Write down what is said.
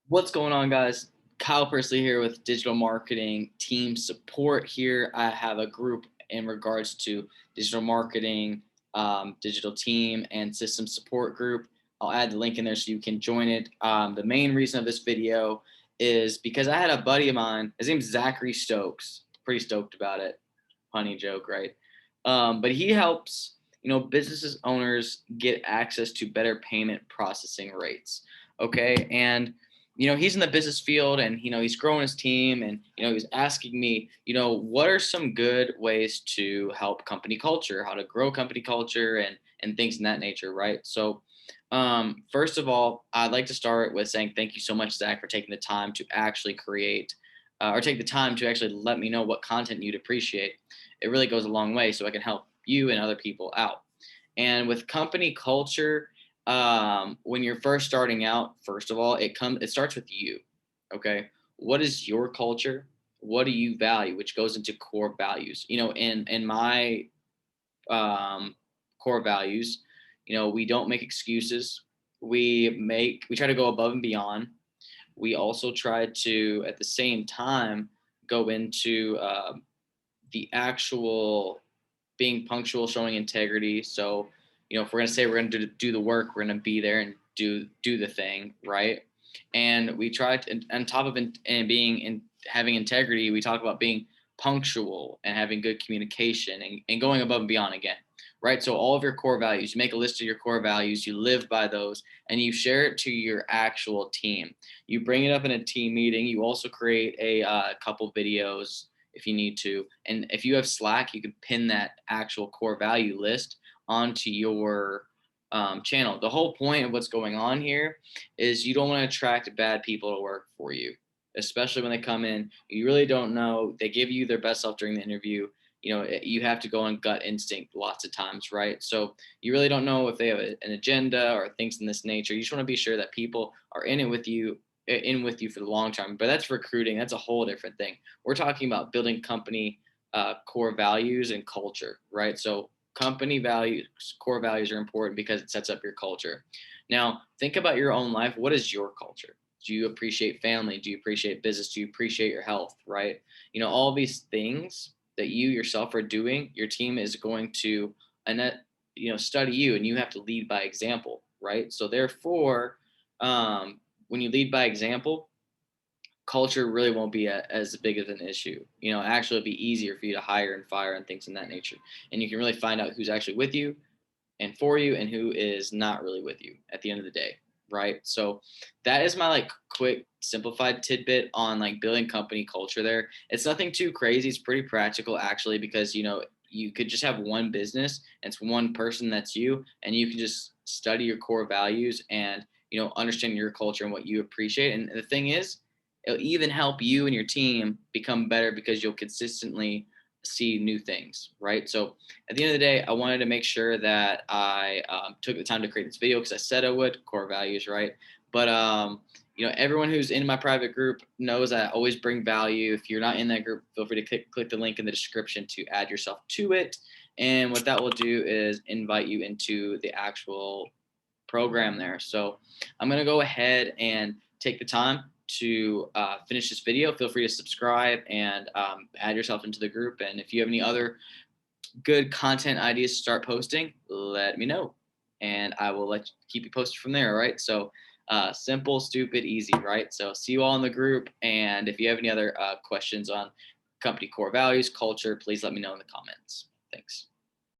What's going on, guys? Kyle Pursley here with digital marketing team support here. I have a group in regards to digital marketing, digital team, and system support group. I'll add the link in there so you can join it. The main reason of this video is because I had a buddy of mine. His name's Zachary Stokes. Pretty stoked about it. Funny joke, right? But he helps businesses owners get access to better payment processing rates. Okay, and he's in the business field and he's growing his team and he was asking me what are some good ways to help company culture, how to grow company culture and things in that nature, right? So first of all, I'd like to start with saying thank you so much, Zach, for taking the time to actually create or take the time to actually let me know what content you'd appreciate. It really goes a long way so I can help you and other people out. And with company culture, when you're first starting out, first of all, it starts with you. Okay, what is your culture? What do you value? Which goes into core values. In my core values, we don't make excuses. We try to go above and beyond. We also try to at the same time go into the actual being punctual, showing integrity. So, if we're gonna say we're gonna do the work, we're gonna be there and do the thing, right? And we try to, on top of and being in having integrity, we talk about being punctual and having good communication and going above and beyond again, right? So all of your core values, you make a list of your core values, you live by those, and you share it to your actual team. You bring it up in a team meeting. You also create a couple videos if you need to. And if you have Slack, you can pin that actual core value list onto your channel. The whole point of what's going on here is you don't want to attract bad people to work for you, especially when they come in. You really don't know. They give you their best self during the interview. You have to go on gut instinct lots of times, right? So you really don't know if they have an agenda or things in this nature. You just want to be sure that people are in with you for the long term. But that's recruiting. That's a whole different thing. We're talking about building company core values and culture, right? So company values, core values are important because it sets up your culture. Now, think about your own life. What is your culture? Do you appreciate family? Do you appreciate business? Do you appreciate your health, right? All these things that you yourself are doing, your team is going to study you, and you have to lead by example, right? So therefore, when you lead by example, culture really won't be as big of an issue. Actually, it'll be easier for you to hire and fire and things in that nature. And you can really find out who's actually with you and for you and who is not really with you at the end of the day, right? So that is my quick simplified tidbit on building company culture there. It's nothing too crazy. It's pretty practical actually, because you could just have one business and it's one person, that's you, and you can just study your core values and understand your culture and what you appreciate. And the thing is, it'll even help you and your team become better because you'll consistently see new things, right? So at the end of the day, I wanted to make sure that I took the time to create this video because I said I would, core values, right? But everyone who's in my private group knows I always bring value. If you're not in that group, feel free to click the link in the description to add yourself to it. And what that will do is invite you into the actual program there. So I'm going to go ahead and take the time to finish this video. Feel free to subscribe and add yourself into the group. And if you have any other good content ideas to start posting, let me know. And I will keep you posted from there. All right. So simple, stupid, easy, right? So see you all in the group. And if you have any other questions on company core values, culture, please let me know in the comments. Thanks.